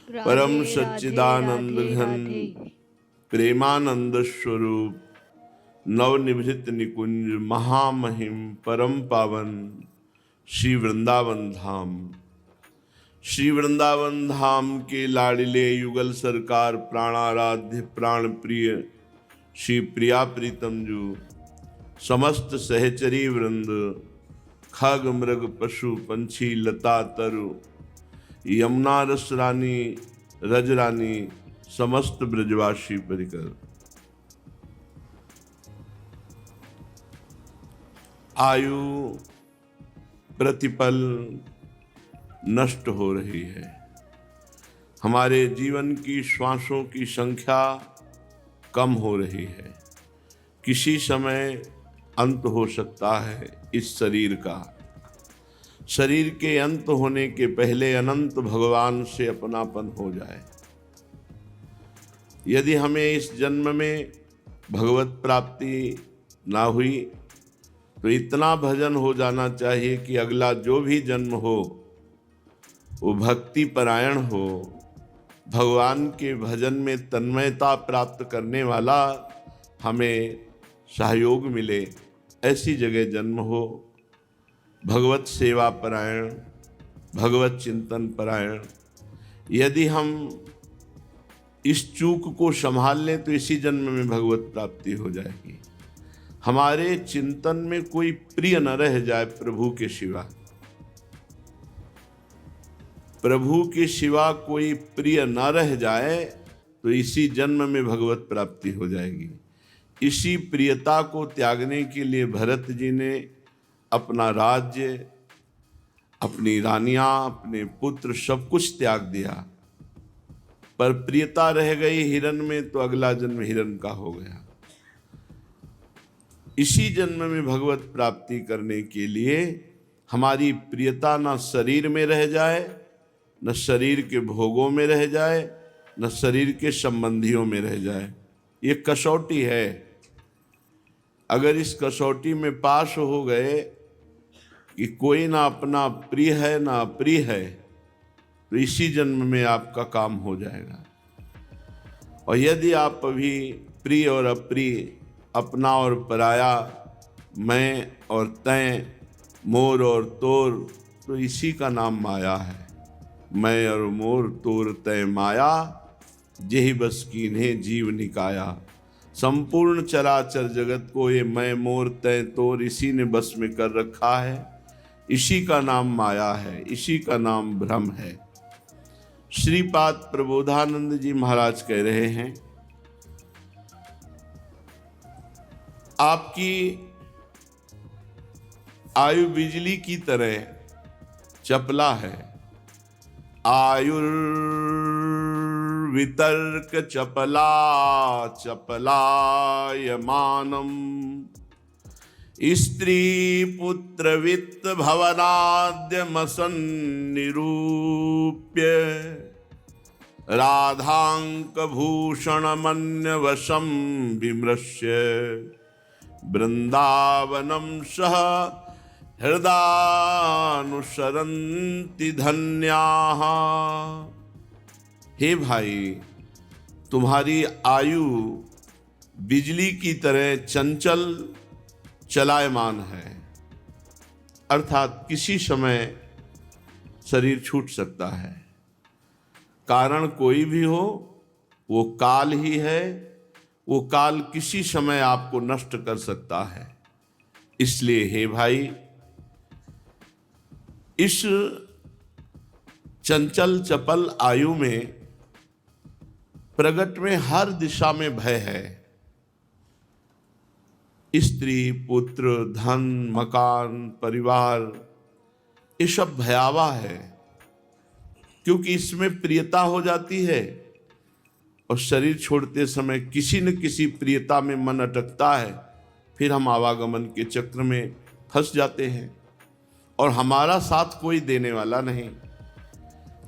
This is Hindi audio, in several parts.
परम राधे सच्चिदानंद राधे घन राधे। प्रेमानंद स्वरूप नवनिभृत निकुंज महामहिम परम पावन श्री वृंदावन धाम। श्री वृंदावन धाम के लाडिले युगल सरकार प्राणाराध्य प्राण प्रिय श्री प्रिया प्रीतम जू, समस्त सहचरी वृंद, खग मृग पशु पंछी लता तरु, यमुना रस रानी रज रानी, समस्त ब्रजवासी परिकर। आयु प्रतिपल नष्ट हो रही है। हमारे जीवन की श्वासों की संख्या कम हो रही है। किसी समय अंत हो सकता है इस शरीर का। शरीर के अंत होने के पहले अनंत भगवान से अपनापन हो जाए। यदि हमें इस जन्म में भगवत प्राप्ति ना हुई तो इतना भजन हो जाना चाहिए कि अगला जो भी जन्म हो वो भक्ति परायण हो, भगवान के भजन में तन्मयता प्राप्त करने वाला हमें सहयोग मिले, ऐसी जगह जन्म हो। भगवत सेवा परायण, भगवत चिंतन परायण। यदि हम इस चूक को संभाल लें तो इसी जन्म में भगवत प्राप्ति हो जाएगी। हमारे चिंतन में कोई प्रिय न रह जाए प्रभु के सिवा। प्रभु के सिवा कोई प्रिय न रह जाए तो इसी जन्म में भगवत प्राप्ति हो जाएगी। इसी प्रियता को त्यागने के लिए भरत जी ने अपना राज्य, अपनी रानियां, अपने पुत्र सब कुछ त्याग दिया, पर प्रियता रह गई हिरण में तो अगला जन्म हिरण का हो गया। इसी जन्म में भगवत प्राप्ति करने के लिए हमारी प्रियता न शरीर में रह जाए, न शरीर के भोगों में रह जाए, न शरीर के संबंधियों में रह जाए। ये कसौटी है। अगर इस कसौटी में पास हो गए कि कोई ना अपना प्रिय है ना अप्रिय है तो इसी जन्म में आपका काम हो जाएगा। और यदि आप अभी प्रिय और अप्रिय, अपना और पराया, मैं और तैं, मोर और तोर, तो इसी का नाम माया है। मैं और मोर तोर तय माया, जेहि बस कीन्हे जीव निकाया। संपूर्ण चराचर जगत को ये मैं मोर तय तोर इसी ने बस में कर रखा है। इसी का नाम माया है, इसी का नाम भ्रम है। श्रीपाद प्रबोधानंद जी महाराज कह रहे हैं, आपकी आयु बिजली की तरह चपला है। आयुर्वितर्क चपला चपलायमानम, स्त्री पुत्र वित्त भवनाद्यमसन्निरूप्य, राधांक भूषण मन्य वशम विमृश्य, वृंदावनम सह हृदयानुसरन्ति धन्याः। हे भाई, तुम्हारी आयु बिजली की तरह चंचल चलायमान है, अर्थात किसी समय शरीर छूट सकता है। कारण कोई भी हो, वो काल ही है। वो काल किसी समय आपको नष्ट कर सकता है। इसलिए हे भाई, इस चंचल चपल आयु में प्रगट में हर दिशा में भय है। स्त्री, पुत्र, धन, मकान, परिवार, ये सब भयावह है, क्योंकि इसमें प्रियता हो जाती है और शरीर छोड़ते समय किसी न किसी प्रियता में मन अटकता है। फिर हम आवागमन के चक्र में फंस जाते हैं और हमारा साथ कोई देने वाला नहीं।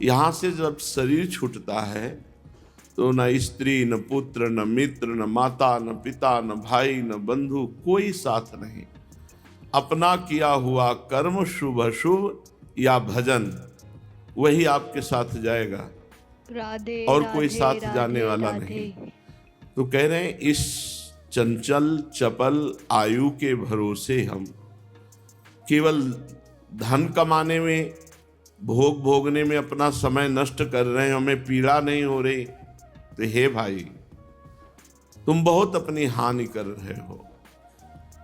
यहाँ से जब शरीर छूटता है तो न स्त्री, न पुत्र, न मित्र, न माता, न पिता, न भाई, न बंधु, कोई साथ नहीं। अपना किया हुआ कर्म, शुभ अशुभ या भजन, वही आपके साथ जाएगा। राधे और राधे कोई साथ जाने राधे वाला राधे। नहीं। तो कह रहे हैं इस चंचल चपल आयु के भरोसे हम केवल धन कमाने में, भोग भोगने में अपना समय नष्ट कर रहे हैं, हमें पीड़ा नहीं हो रही। तो हे भाई, तुम बहुत अपनी हानि कर रहे हो।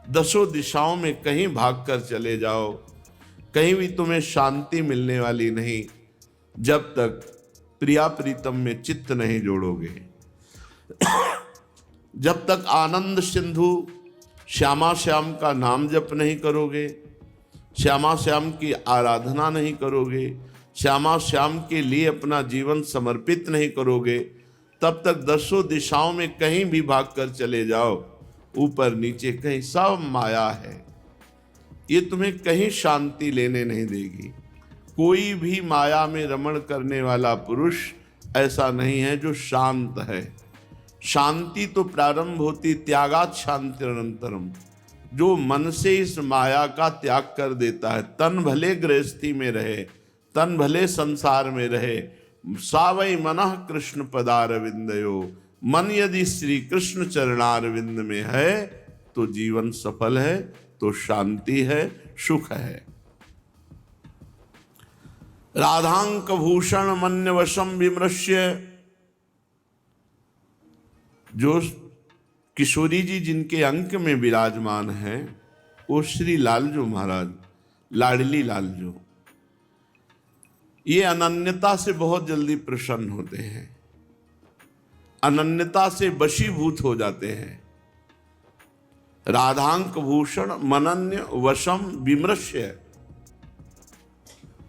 दसों दिशाओं में कहीं भागकर चले जाओ, कहीं भी तुम्हें शांति मिलने वाली नहीं जब तक प्रिया प्रीतम में चित्त नहीं जोड़ोगे। जब तक आनंद सिंधु श्यामा श्याम का नाम जप नहीं करोगे, श्यामा श्याम की आराधना नहीं करोगे, श्यामा श्याम के लिए अपना जीवन समर्पित नहीं करोगे, तब तक दसों दिशाओं में कहीं भी भागकर चले जाओ, ऊपर नीचे कहीं सब माया है। ये तुम्हें कहीं शांति लेने नहीं देगी। कोई भी माया में रमण करने वाला पुरुष ऐसा नहीं है जो शांत है। शांति तो प्रारंभ होती त्यागात शांति अनंतरम। जो मन से इस माया का त्याग कर देता है, तन भले गृहस्थी में रहे, तन भले संसार में रहे, सावई मनः कृष्ण पदारविंदयो, मन यदि श्री कृष्ण चरणारविंद में है तो जीवन सफल है, तो शांति है, सुख है। राधांक भूषण मन्यवशम विमृश्य, जो किशोरी जी जिनके अंक में विराजमान हैं वो श्री लालजू महाराज, लाडली लालजू, ये अनन्यता से बहुत जल्दी प्रसन्न होते हैं, अनन्यता से वशीभूत हो जाते हैं। राधांक भूषण मनन्य वशम विमृश्य,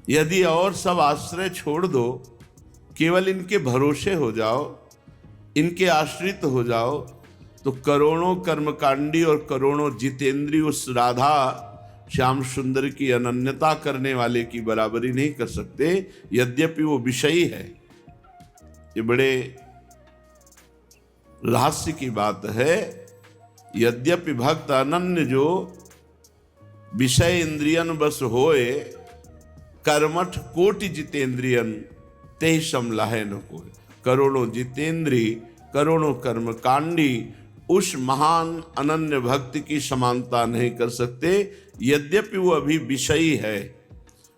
यदि और सब आश्रय छोड़ दो, केवल इनके भरोसे हो जाओ, इनके आश्रित हो जाओ, तो करोड़ों कर्मकांडी और करोड़ों जितेंद्री उस राधा श्याम सुंदर की अनन्यता करने वाले की बराबरी नहीं कर सकते, यद्यपि वो विषयी है। ये बड़े रहस्य की बात है। यद्यपि भक्त अनन्य जो विषय इंद्रियन बस होए, कर्मठ कोटि जितेंद्रियन ते समलाहे न कोई। करोड़ों जितेंद्री, करोड़ों कर्मकांडी उस महान अनन्य भक्ति की समानता नहीं कर सकते, यद्यपि वो अभी विषयी है,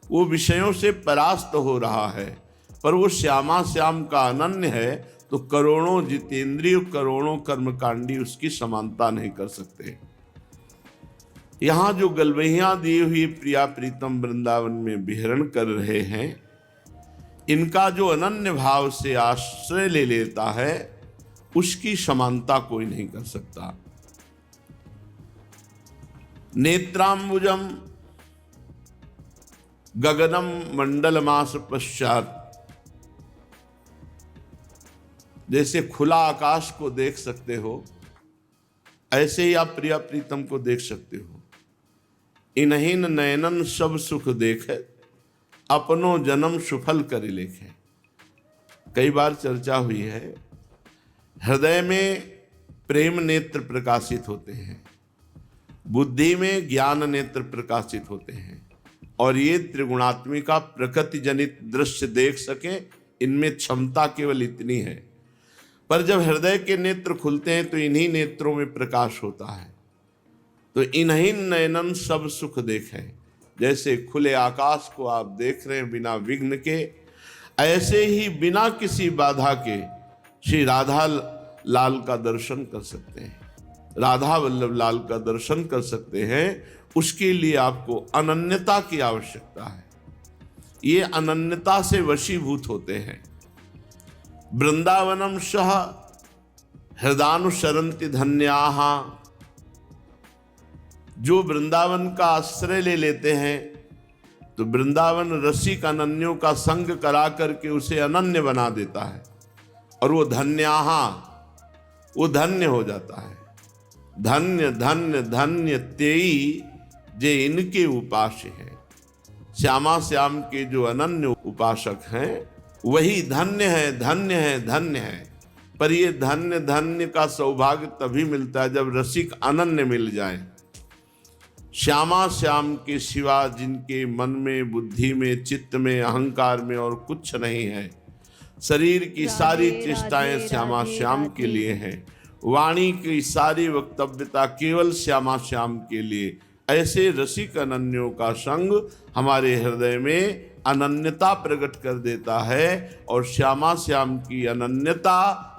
वो विषयों से परास्त हो रहा है, पर वो श्यामा श्याम का अनन्य है, तो करोड़ों जितेंद्रिय, करोड़ों कर्मकांडी उसकी समानता नहीं कर सकते। यहाँ जो गलवहियाँ दी हुई प्रिया प्रीतम वृंदावन में विहरण कर रहे हैं, इनका जो अनन्य भाव से आश्रय ले लेता है, उसकी समानता कोई नहीं कर सकता। नेत्रांबुजम गगनम मंडल मास पश्चात, जैसे खुला आकाश को देख सकते हो, ऐसे ही आप प्रिया प्रीतम को देख सकते हो। इन्हीन नयनन सब सुख देखे, अपनो जन्म सुफल कर लेखे। कई बार चर्चा हुई है, हृदय में प्रेम नेत्र प्रकाशित होते हैं, बुद्धि में ज्ञान नेत्र प्रकाशित होते हैं, और ये त्रिगुणात्मिका प्रकृति जनित दृश्य देख सके, इनमें क्षमता केवल इतनी है। पर जब हृदय के नेत्र खुलते हैं तो इन्हीं नेत्रों में प्रकाश होता है। तो इन्हीं नयनन सब सुख देखें, जैसे खुले आकाश को आप देख रहे हैं बिना विघ्न के, ऐसे ही बिना किसी बाधा के श्री राधा लाल का दर्शन कर सकते हैं, राधा वल्लभ लाल का दर्शन कर सकते हैं। उसके लिए आपको अनन्यता की आवश्यकता है। ये अनन्यता से वशीभूत होते हैं। वृंदावनम सह हृदानुसरन्ति धन्याः, जो वृंदावन का आश्रय ले लेते हैं तो वृंदावन रसिक अनन्यों का संग करा करके उसे अनन्य बना देता है, और वो धन्याः, वो धन्य हो जाता है। धन्य धन्य धन्य तेई जे इनके उपास्य हैं। श्यामा श्याम के जो अनन्य उपासक हैं वही धन्य है, धन्य है, धन्य है। पर ये धन्य धन्य का सौभाग्य तभी मिलता है जब रसिक अनन्य मिल जाए। श्यामा श्याम के सिवा जिनके मन में, बुद्धि में, चित्त में, अहंकार में और कुछ नहीं है, शरीर की सारी चेष्टाएं श्यामा श्याम के लिए हैं, वाणी की सारी वक्तव्यता केवल श्यामा श्याम के लिए। ऐसे रसिक अनन्यों का संग हमारे हृदय में अनन्यता प्रकट कर देता है और श्यामा श्याम की अनन्यता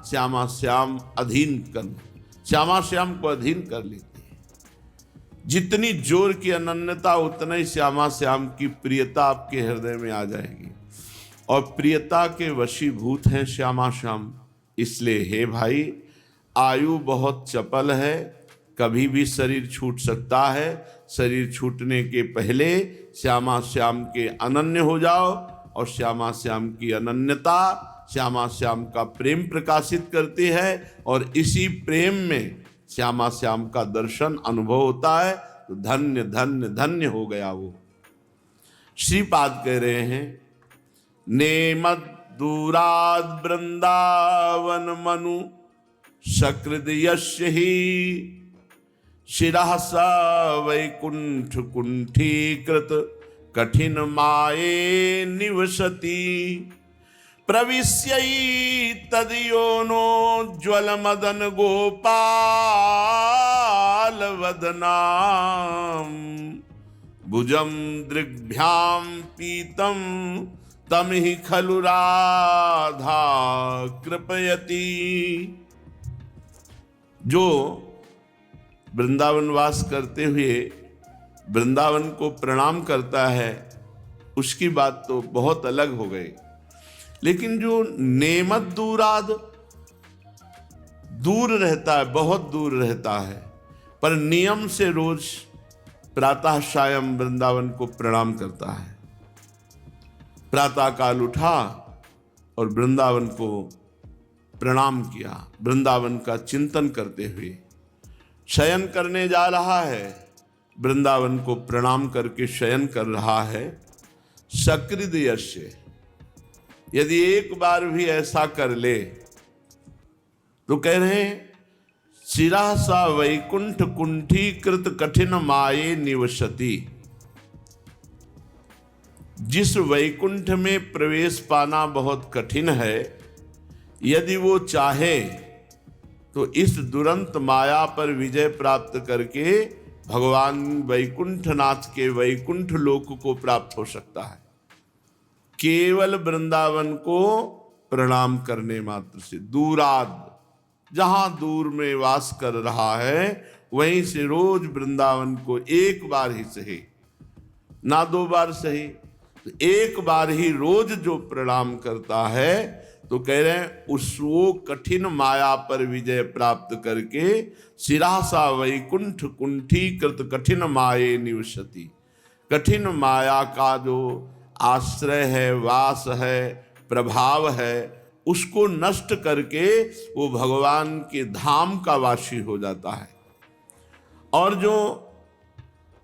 श्यामा श्याम श्यामा श्याम को अधीन कर लेती है। जितनी जोर की अनन्यता उतना ही श्यामा श्याम की प्रियता आपके हृदय में आ जाएगी और प्रियता के वशीभूत हैं श्यामा श्याम। इसलिए हे भाई, आयु बहुत चपल है, कभी भी शरीर छूट सकता है। शरीर छूटने के पहले श्यामा श्याम के अनन्य हो जाओ और श्यामा श्याम की अनन्यता श्यामा श्याम का प्रेम प्रकाशित करती है और इसी प्रेम में श्यामा श्याम का दर्शन अनुभव होता है तो धन्य धन्य धन्य हो गया वो। श्रीपाद कह रहे हैं, नेमद दूराद वृंदावन मनु सकृद यस्य ही शिरः स वैकुंठ कुंठीकृत कठिन माये निवसति प्रविश्यै तदयोनो ज्वल मदन गोपाल वदनाम भुजम दृग्भ्याम पीतम तम ही खलु राधा कृपयति। जो वृंदावन वास करते हुए वृंदावन को प्रणाम करता है उसकी बात तो बहुत अलग हो गई, लेकिन जो नेमत दूराद दूर रहता है, बहुत दूर रहता है, पर नियम से रोज प्रातः सायं वृंदावन को प्रणाम करता है। प्रातः काल उठा और वृंदावन को प्रणाम किया, वृंदावन का चिंतन करते हुए शयन करने जा रहा है, वृंदावन को प्रणाम करके शयन कर रहा है। सकृद यस्य, यदि एक बार भी ऐसा कर ले तो कह रहे हैं, शिरः सा वैकुंठ कुंठीकृत कठिन माये निवसति। जिस वैकुंठ में प्रवेश पाना बहुत कठिन है, यदि वो चाहे तो इस दुरंत माया पर विजय प्राप्त करके भगवान वैकुंठनाथ के वैकुंठ लोक को प्राप्त हो सकता है, केवल वृंदावन को प्रणाम करने मात्र से। दूराद, जहां दूर में वास कर रहा है वहीं से रोज वृंदावन को एक बार ही सही, ना 2 बार सही, तो एक बार ही रोज जो प्रणाम करता है तो कह रहे हैं उस वो कठिन माया पर विजय प्राप्त करके शिरः सा वैकुंठ कुंठीकृत कठिन माये निवसति। कठिन माया का जो आश्रय है, वास है, प्रभाव है, उसको नष्ट करके वो भगवान के धाम का वासी हो जाता है। और जो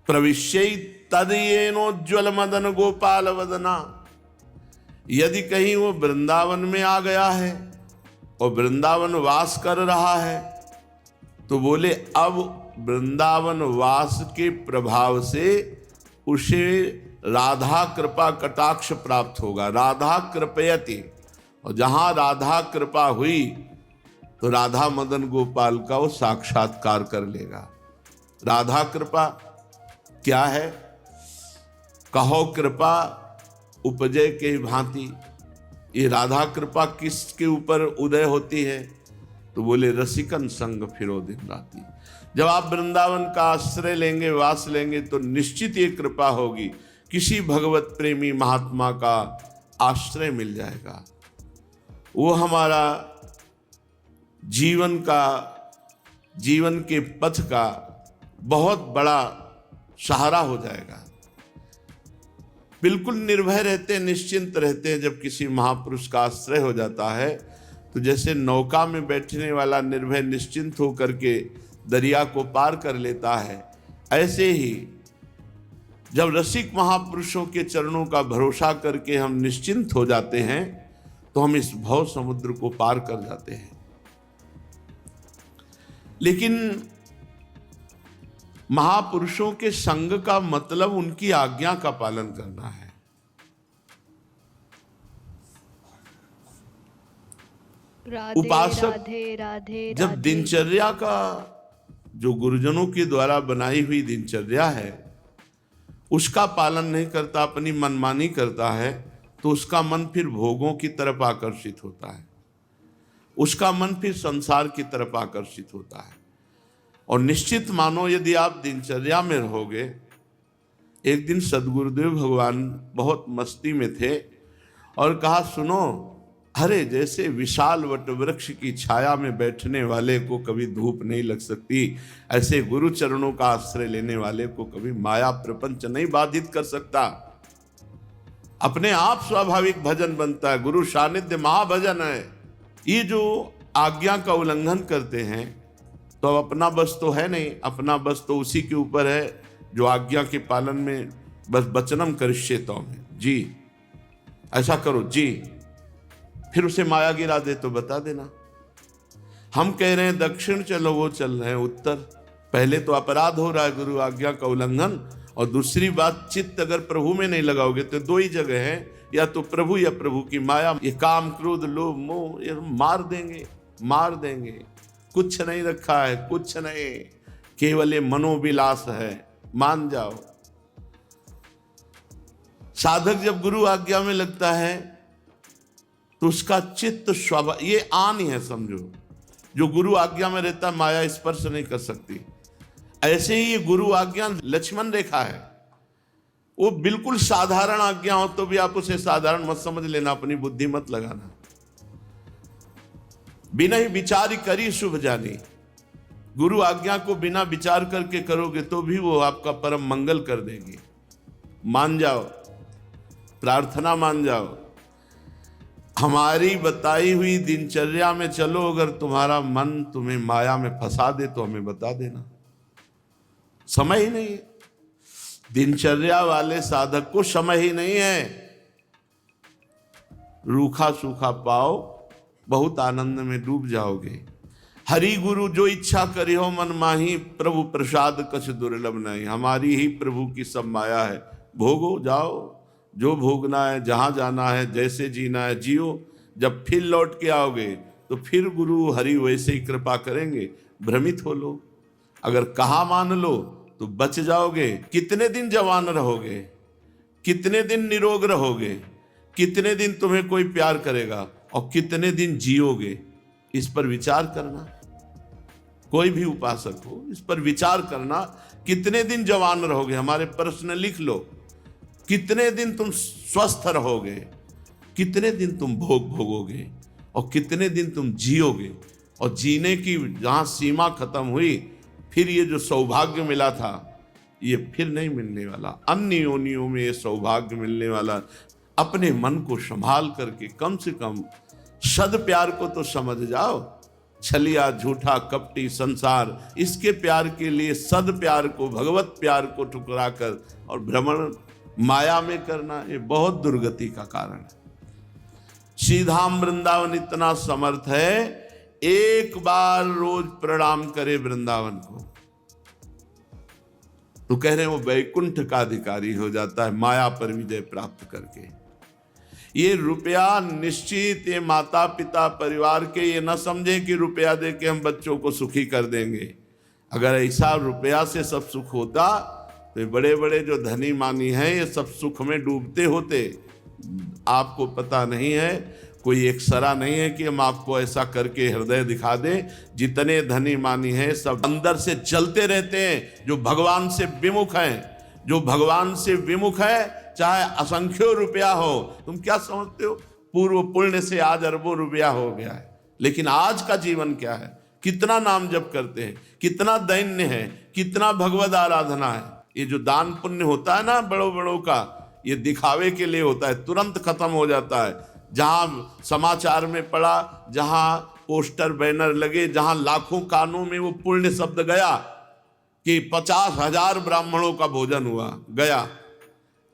प्रविश्यै तदयेनोज्ज्वल मदन गोपाल वदना, यदि कहीं वो वृंदावन में आ गया है और वृंदावन वास कर रहा है तो बोले अब वृंदावन वास के प्रभाव से उसे राधा कृपा कटाक्ष प्राप्त होगा। राधा कृपयति, और जहां राधा कृपा हुई तो राधा मदन गोपाल का वो साक्षात्कार कर लेगा। राधा कृपा क्या है? कहो कृपा उपजय के भांति। ये राधा कृपा किसके ऊपर उदय होती है? तो बोले रसिकन संग फिरो दिन राती। जब आप वृंदावन का आश्रय लेंगे, वास लेंगे, तो निश्चित ये कृपा होगी, किसी भगवत प्रेमी महात्मा का आश्रय मिल जाएगा। वो हमारा जीवन के पथ का बहुत बड़ा सहारा हो जाएगा। बिल्कुल निर्भय रहते हैं, निश्चिंत रहते हैं। जब किसी महापुरुष का आश्रय हो जाता है तो जैसे नौका में बैठने वाला निर्भय निश्चिंत होकर के दरिया को पार कर लेता है, ऐसे ही जब रसिक महापुरुषों के चरणों का भरोसा करके हम निश्चिंत हो जाते हैं तो हम इस भव समुद्र को पार कर जाते हैं। लेकिन महापुरुषों के संग का मतलब उनकी आज्ञा का पालन करना है। राधे उपासक राधे राधे जब राधे। दिनचर्या का जो गुरुजनों के द्वारा बनाई हुई दिनचर्या है उसका पालन नहीं करता, अपनी मनमानी करता है, तो उसका मन फिर भोगों की तरफ आकर्षित होता है, उसका मन फिर संसार की तरफ आकर्षित होता है। और निश्चित मानो यदि आप दिनचर्या में रहोगे, एक दिन सदगुरुदेव भगवान बहुत मस्ती में थे और कहा, सुनो, अरे जैसे विशाल वट वृक्ष की छाया में बैठने वाले को कभी धूप नहीं लग सकती, ऐसे गुरु चरणों का आश्रय लेने वाले को कभी माया प्रपंच नहीं बाधित कर सकता। अपने आप स्वाभाविक भजन बनता है, गुरु सानिध्य महाभजन है। ये जो आज्ञा का उल्लंघन करते हैं तो अपना बस तो है नहीं, अपना बस तो उसी के ऊपर है जो आज्ञा के पालन में बस वचनम करिष्ये तौमे, जी ऐसा करो जी, फिर उसे माया गिरा दे तो बता देना। हम कह रहे हैं दक्षिण चलो, वो चल रहे हैं उत्तर। पहले तो अपराध हो रहा है गुरु आज्ञा का उल्लंघन, और दूसरी बात, चित्त अगर प्रभु में नहीं लगाओगे तो दो ही जगह है, या तो प्रभु या प्रभु की माया। ये काम क्रोध लोभ मोह ये मार देंगे, मार देंगे। कुछ नहीं रखा है, कुछ नहीं, केवल ये मनोविलास है, मान जाओ। साधक जब गुरु आज्ञा में लगता है तो उसका चित्त स्वभाव, ये आन ही है समझो। जो गुरु आज्ञा में रहता माया स्पर्श नहीं कर सकती। ऐसे ही ये गुरु आज्ञा लक्ष्मण रेखा है, वो बिल्कुल साधारण आज्ञा हो तो भी आप उसे साधारण मत समझ लेना, अपनी बुद्धि मत लगाना। बिना ही विचार करी शुभ जानी। गुरु आज्ञा को बिना विचार करके करोगे तो भी वो आपका परम मंगल कर देगी। मान जाओ, प्रार्थना मान जाओ। हमारी बताई हुई दिनचर्या में चलो, अगर तुम्हारा मन तुम्हें माया में फंसा दे तो हमें बता देना। समय ही नहीं है, दिनचर्या वाले साधक को समय ही नहीं है। रूखा सूखा पाओ, बहुत आनंद में डूब जाओगे। हरि गुरु जो इच्छा करी हो मन माही, प्रभु प्रसाद कछ दुर्लभ नहीं। हमारी ही प्रभु की सब माया है, भोगो जाओ, जो भोगना है, जहां जाना है, जैसे जीना है जियो। जब फिर लौट के आओगे तो फिर गुरु हरि वैसे ही कृपा करेंगे। भ्रमित हो लो, अगर कहा मान लो तो बच जाओगे। कितने दिन जवान रहोगे, कितने दिन निरोग रहोगे, कितने दिन तुम्हें कोई प्यार करेगा और कितने दिन जियोगे, इस पर विचार करना। कोई भी उपासक हो, इस पर विचार करना, कितने दिन जवान रहोगे। हमारे प्रश्न लिख लो, कितने दिन तुम स्वस्थ रहोगे, कितने दिन तुम भोग भोगोगे और कितने दिन तुम जियोगे। और जीने की जहां सीमा खत्म हुई, फिर ये जो सौभाग्य मिला था ये फिर नहीं मिलने वाला। अन्य योनियों में ये सौभाग्य मिलने वाला। अपने मन को संभाल करके कम से कम सद प्यार को तो समझ जाओ। छलिया झूठा कपटी संसार, इसके प्यार के लिए सद प्यार को, भगवत प्यार को ठुकरा कर और भ्रमण माया में करना, ये बहुत दुर्गति का कारण है। श्रीधाम वृंदावन इतना समर्थ है, एक बार रोज प्रणाम करे वृंदावन को तो कह रहे हैं वो वैकुंठ का अधिकारी हो जाता है, माया पर विजय प्राप्त करके। ये रुपया निश्चित, ये माता पिता परिवार के ये न समझे कि रुपया दे के हम बच्चों को सुखी कर देंगे। अगर ऐसा रुपया से सब सुख होता तो बड़े बड़े जो धनी मानी हैं ये सब सुख में डूबते होते। आपको पता नहीं है, कोई एक सरा नहीं है कि हम आपको ऐसा करके हृदय दिखा दें। जितने धनी मानी हैं सब अंदर से जलते रहते हैं, जो भगवान से विमुख हैं। जो भगवान से विमुख है, चाहे असंख्यो रुपया हो। तुम क्या समझते हो, पूर्व पुण्य से आज अरबों रुपया हो गया है, लेकिन आज का जीवन क्या है? कितना नाम जप करते हैं, कितना दैन्य है, कितना भगवद आराधना है। ये जो दान पुण्य होता है ना बड़ों बड़ों का, ये दिखावे के लिए होता है, तुरंत खत्म हो जाता है। जहां समाचार में पड़ा, जहां पोस्टर बैनर लगे, जहां लाखों कानों में वो पुण्य शब्द गया कि 50,000 ब्राह्मणों का भोजन हुआ, गया,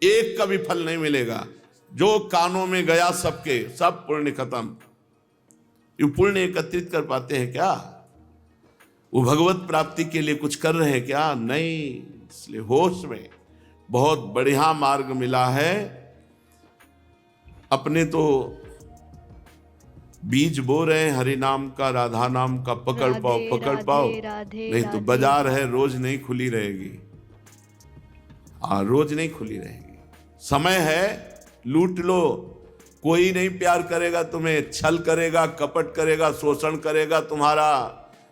एक का भी फल नहीं मिलेगा। जो कानों में गया सबके सब पुण्य खत्म। ये पुण्य एकत्रित कर पाते हैं क्या? वो भगवत प्राप्ति के लिए कुछ कर रहे हैं क्या? नहीं। इसलिए होश में बहुत बढ़िया मार्ग मिला है। अपने तो बीज बो रहे हैं हरि नाम का, राधा नाम का, पकड़ पाओ पकड़ पाओ, नहीं तो बाजार है रोज नहीं खुली रहेगी। रोज नहीं खुली रहेगी। समय है, लूट लो। कोई नहीं प्यार करेगा तुम्हें, छल करेगा, कपट करेगा, शोषण करेगा तुम्हारा।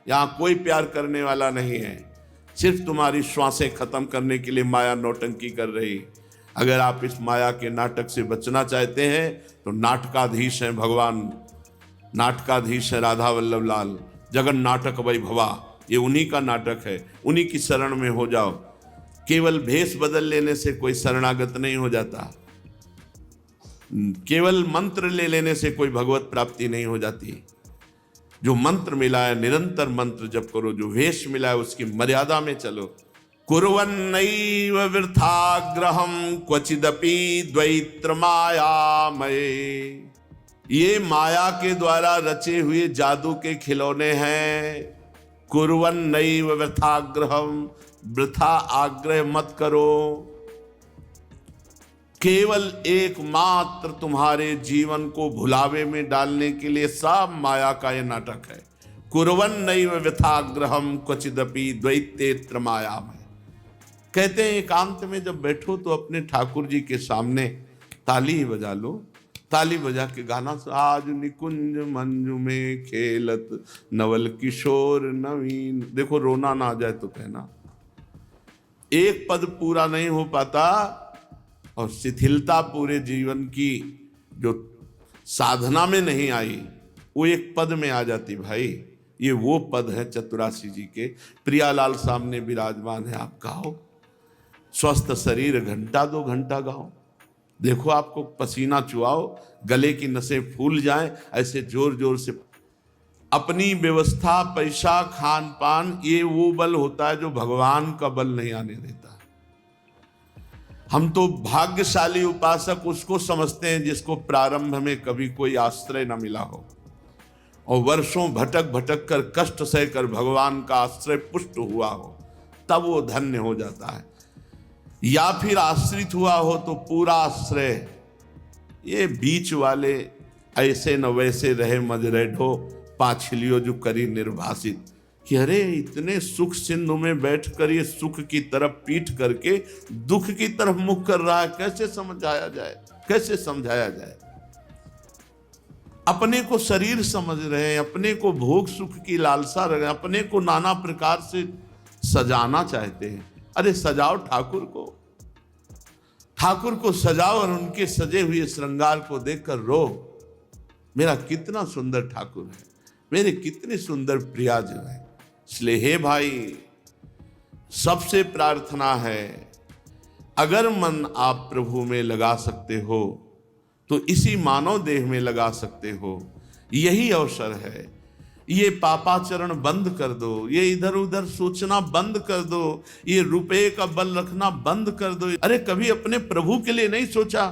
यहां कोई प्यार करने वाला नहीं है। सिर्फ तुम्हारी श्वासें खत्म करने के लिए माया नौटंकी कर रही। अगर आप इस माया के नाटक से बचना चाहते हैं तो नाटकाधीश हैं भगवान, नाटकाधीश है राधा वल्लभ लाल। जगन नाटक वैभवा, ये उन्हीं का नाटक है। उन्हीं की शरण में हो जाओ। केवल भेष बदल लेने से कोई शरणागत नहीं हो जाता। केवल मंत्र ले लेने से कोई भगवत प्राप्ति नहीं हो जाती। जो मंत्र मिला है निरंतर मंत्र जप करो, जो वेश मिला है उसकी मर्यादा में चलो। कुर्वन्नैव वृथाग्रहं क्वचिदपि द्वैत्र मायामये। ये माया के द्वारा रचे हुए जादू के खिलौने हैं। कुर्वन्नैव वृथाग्रहं, वृथा आग्रह मत करो। केवल एकमात्र तुम्हारे जीवन को भुलावे में डालने के लिए सब माया का यह नाटक है। कुर्वन्नैव वृथाग्रहं क्वचिदपि द्वैतेत्र मायामय। कहते हैं एकांत में जब बैठो तो अपने ठाकुर जी के सामने ताली ही बजा लो। ताली बजा के गाना, आज निकुंज मंजू में खेलत नवल किशोर नवीन। देखो रोना ना आ जाए तो कहना। एक पद पूरा नहीं हो पाता और शिथिलता पूरे जीवन की जो साधना में नहीं आई वो एक पद में आ जाती। भाई ये वो पद है चतुरासी जी के। प्रियालाल सामने विराजमान है, आप गाओ। स्वस्थ शरीर घंटा 2 घंटा गाओ। देखो आपको पसीना चुआओ, गले की नसें फूल जाएं, ऐसे जोर जोर से। अपनी व्यवस्था, पैसा, खान पान, ये वो बल होता है जो भगवान का बल नहीं आने देता। हम तो भाग्यशाली उपासक उसको समझते हैं जिसको प्रारंभ में कभी कोई आश्रय न मिला हो और वर्षों भटक भटक कर कष्ट सहकर भगवान का आश्रय पुष्ट हुआ हो, तब वो धन्य हो जाता है। या फिर आश्रित हुआ हो तो पूरा आश्रय। ये बीच वाले ऐसे न वैसे रहे मजरेढो पाछलियो जो करी निर्भाषित, कि अरे इतने सुख सिंधु में बैठकर ये सुख की तरफ पीठ करके दुख की तरफ मुख कर रहा है। कैसे समझाया जाए, कैसे समझाया जाए। अपने को शरीर समझ रहे हैं, अपने को भोग सुख की लालसा रहे, अपने को नाना प्रकार से सजाना चाहते हैं। अरे सजाओ ठाकुर को, ठाकुर को सजाओ और उनके सजे हुए श्रृंगार को देखकर रो। मेरा कितना सुंदर ठाकुर है, मेरे कितने सुंदर प्रियाजन है। इसलिए हे भाई, सबसे प्रार्थना है, अगर मन आप प्रभु में लगा सकते हो तो इसी मानव देह में लगा सकते हो। यही अवसर है। ये पापाचरण बंद कर दो, ये इधर उधर सोचना बंद कर दो, ये रुपए का बल रखना बंद कर दो। अरे कभी अपने प्रभु के लिए नहीं सोचा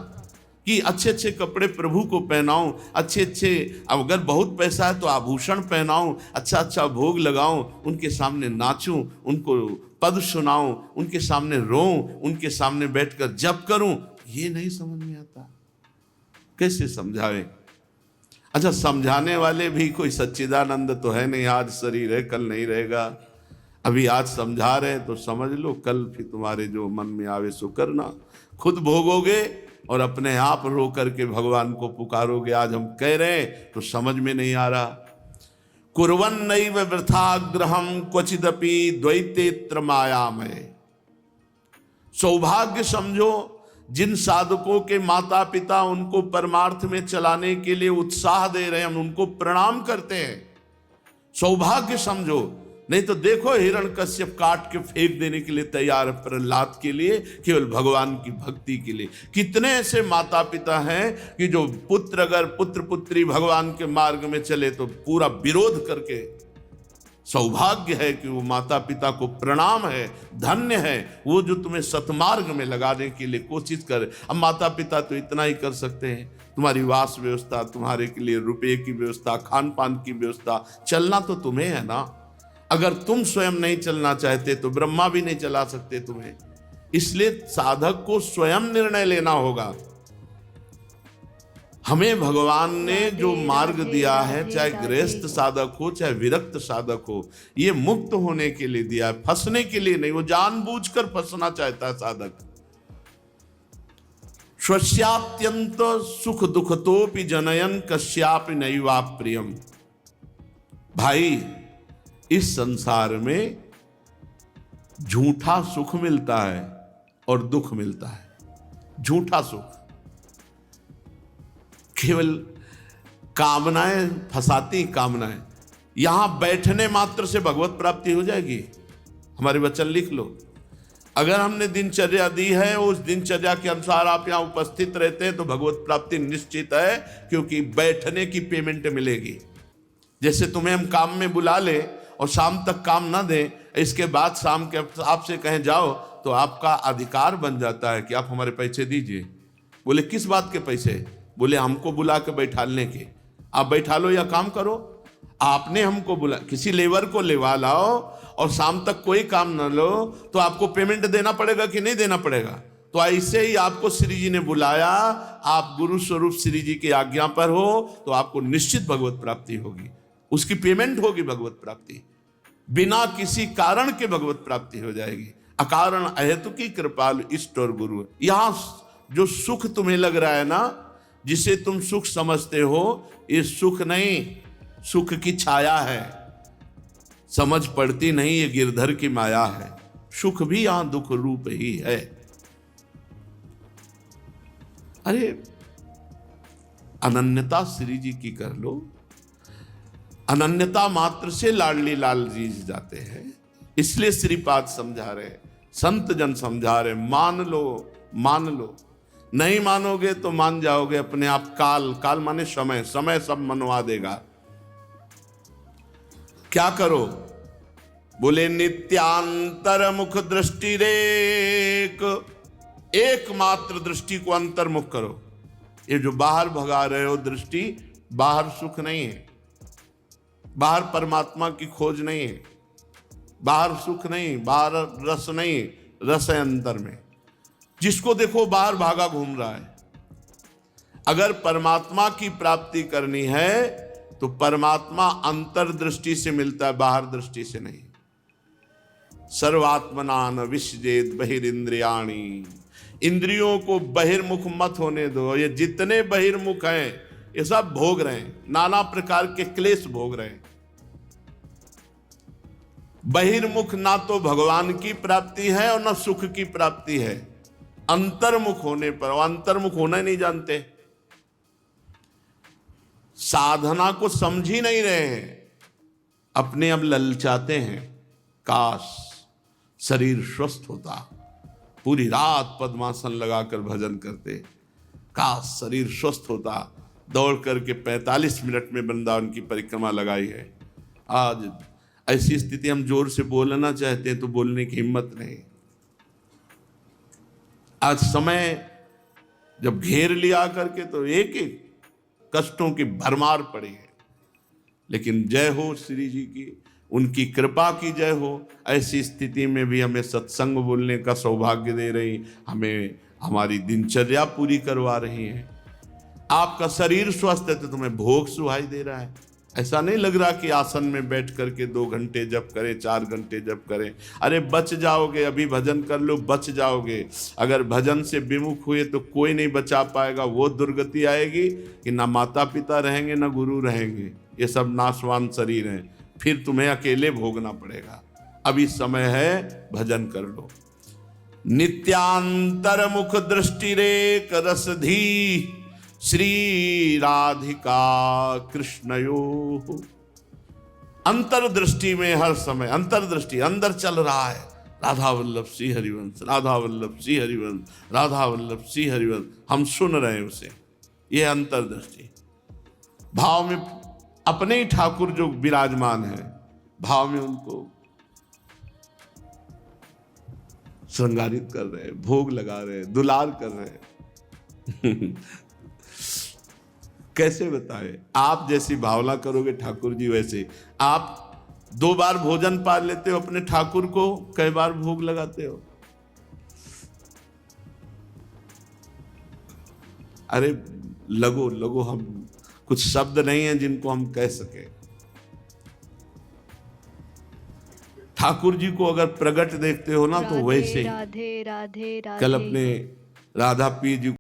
कि अच्छे अच्छे कपड़े प्रभु को पहनाऊं, अच्छे अच्छे, अगर बहुत पैसा है तो आभूषण पहनाऊं, अच्छा अच्छा भोग लगाऊं, उनके सामने नाचूं, उनको पद सुनाऊं, उनके सामने रोऊं, उनके सामने बैठकर जप करूं। ये नहीं समझ में आता, कैसे समझावे। अच्छा, समझाने वाले भी कोई सच्चिदानंद तो है नहीं। आज शरीर है, कल नहीं रहेगा। अभी आज समझा रहे तो समझ लो, कल फिर तुम्हारे जो मन में आवे सो करना। खुद भोगोगे और अपने आप रो करके भगवान को पुकारोगे। आज हम कह रहे हैं तो समझ में नहीं आ रहा। कुर्वन्नैव वृथाग्रहं क्वचिदपि द्वैतेत्र मायामय। सौभाग्य समझो जिन साधकों के माता पिता उनको परमार्थ में चलाने के लिए उत्साह दे रहे हैं, हम उनको प्रणाम करते हैं। सौभाग्य समझो। नहीं तो देखो हिरण्यकश्यप काट के फेंक देने के लिए तैयार है प्रहलाद के लिए, केवल भगवान की भक्ति के लिए। कितने ऐसे माता पिता हैं कि जो पुत्र, अगर पुत्र पुत्री भगवान के मार्ग में चले तो पूरा विरोध करके। सौभाग्य है कि वो माता पिता को प्रणाम है, धन्य है वो जो तुम्हें सतमार्ग में लगाने के लिए कोशिश करे। अब माता पिता तो इतना ही कर सकते हैं, तुम्हारी वास व्यवस्था, तुम्हारे के लिए रुपये की व्यवस्था, खान पान की व्यवस्था, चलना तो तुम्हें है ना। अगर तुम स्वयं नहीं चलना चाहते तो ब्रह्मा भी नहीं चला सकते तुम्हें। इसलिए साधक को स्वयं निर्णय लेना होगा। हमें भगवान ने जो मार्ग दिया है, चाहे गृहस्थ साधक हो चाहे विरक्त साधक हो, ये मुक्त होने के लिए दिया है, फंसने के लिए नहीं। वो जानबूझकर फंसना चाहता है साधक। स्वस्यात्यंत सुख दुखतोपि जनयन कश्यापि नैवा प्रियम। भाई, इस संसार में झूठा सुख मिलता है और दुख मिलता है। झूठा सुख, केवल कामनाएं फंसाती कामनाएं। यहां बैठने मात्र से भगवत प्राप्ति हो जाएगी। हमारे वचन लिख लो। अगर हमने दिनचर्या दी है, उस दिनचर्या के अनुसार आप यहां उपस्थित रहते हैं तो भगवत प्राप्ति निश्चित है, क्योंकि बैठने की पेमेंट मिलेगी। जैसे तुम्हें हम काम में बुला ले और शाम तक काम ना दें, इसके बाद शाम के आपसे कहें जाओ, तो आपका अधिकार बन जाता है कि आप हमारे पैसे दीजिए। बोले किस बात के पैसे? बोले हमको बुला के बैठालने के। आप बैठा लो या काम करो। आपने हमको बुला, किसी लेबर को लेवा लाओ और शाम तक कोई काम ना लो, तो आपको पेमेंट देना पड़ेगा कि नहीं देना पड़ेगा? तो ऐसे ही आपको श्री जी ने बुलाया, आप गुरु स्वरूप श्री जी की आज्ञा पर हो, तो आपको निश्चित भगवत प्राप्ति होगी। उसकी पेमेंट होगी भगवत प्राप्ति। बिना किसी कारण के भगवत प्राप्ति हो जाएगी। अकारण अहेतु की कृपालु इष्ट और गुरु। यहां जो सुख तुम्हें लग रहा है ना, जिसे तुम सुख समझते हो, ये सुख नहीं, सुख की छाया है। समझ पड़ती नहीं, ये गिरधर की माया है। सुख भी यहां दुख रूप ही है। अरे अनन्यता श्री जी की कर लो। अनन्यता मात्र से लाडली लाल जी जाते हैं। इसलिए श्रीपाद समझा रहे, संत जन समझा रहे, मान लो मान लो। नहीं मानोगे तो मान जाओगे अपने आप। काल, काल माने समय, समय सब मनवा देगा। क्या करो? बोले नित्यांतर मुख दृष्टि रेक। एकमात्र दृष्टि को अंतर्मुख करो। ये जो बाहर भगा रहे हो दृष्टि, बाहर सुख नहीं है, बाहर परमात्मा की खोज नहीं है, बाहर सुख नहीं, बाहर रस नहीं, रस है अंतर में। जिसको देखो बाहर भागा घूम रहा है। अगर परमात्मा की प्राप्ति करनी है तो परमात्मा अंतर्दृष्टि से मिलता है, बाहर दृष्टि से नहीं। सर्वात्मना न विसजेत बहिरिंद्रियाणि। इंद्रियों को बहिर्मुख मत होने दो। ये जितने बहिर्मुख हैं ये सब भोग रहे हैं, नाना प्रकार के क्लेश भोग रहे हैं। बहिर्मुख ना तो भगवान की प्राप्ति है और ना सुख की प्राप्ति है। अंतर्मुख होने पर, अंतर्मुख होना ही नहीं जानते, साधना को समझ ही नहीं रहे हैं, अपने अब ललचाते हैं। काश शरीर स्वस्थ होता, पूरी रात पद्मासन लगाकर भजन करते। काश शरीर स्वस्थ होता, दौड़ करके 45 मिनट में वृंदावन की परिक्रमा लगाई है। आज ऐसी स्थिति, हम जोर से बोलना चाहते हैं तो बोलने की हिम्मत नहीं। आज समय जब घेर लिया करके तो एक एक कष्टों की भरमार पड़ी है। लेकिन जय हो श्री जी की, उनकी कृपा की जय हो। ऐसी स्थिति में भी हमें सत्संग बोलने का सौभाग्य दे रही, हमें हमारी दिनचर्या पूरी करवा रही है। आपका शरीर स्वस्थ है तो तुम्हें भोग सुहाई दे रहा है। ऐसा नहीं लग रहा कि आसन में बैठ करके 2 घंटे जप करें, 4 घंटे जप करें। अरे बच जाओगे, अभी भजन कर लो, बच जाओगे। अगर भजन से विमुख हुए तो कोई नहीं बचा पाएगा। वो दुर्गति आएगी कि ना माता पिता रहेंगे ना गुरु रहेंगे, ये सब नाशवान शरीर हैं। फिर तुम्हें अकेले भोगना पड़ेगा। अभी समय है, भजन कर लो। नित्यांतर मुख दृष्टि रेक रसधी श्री राधिका कृष्णयो। अंतर्दृष्टि में हर समय, अंतर्दृष्टि अंदर चल रहा है। राधा वल्लभ श्री हरिवंश, राधा वल्लभ श्री हरिवंश, राधा वल्लभ श्री हरिवंश, हम सुन रहे हैं उसे। यह अंतर्दृष्टि। भाव में अपने ही ठाकुर जो विराजमान है, भाव में उनको श्रृंगारित कर रहे हैं, भोग लगा रहे हैं, दुलार कर रहे हैं। कैसे बताए? आप जैसी भावना करोगे ठाकुर जी वैसे। आप 2 बार भोजन पा लेते हो अपने ठाकुर को, कई बार भोग लगाते हो? अरे लगो लगो, हम कुछ शब्द नहीं हैं जिनको हम कह सके। ठाकुर जी को अगर प्रगट देखते हो ना तो राधे वैसे ही राधे राधे कल राधे। अपने राधा पीर जी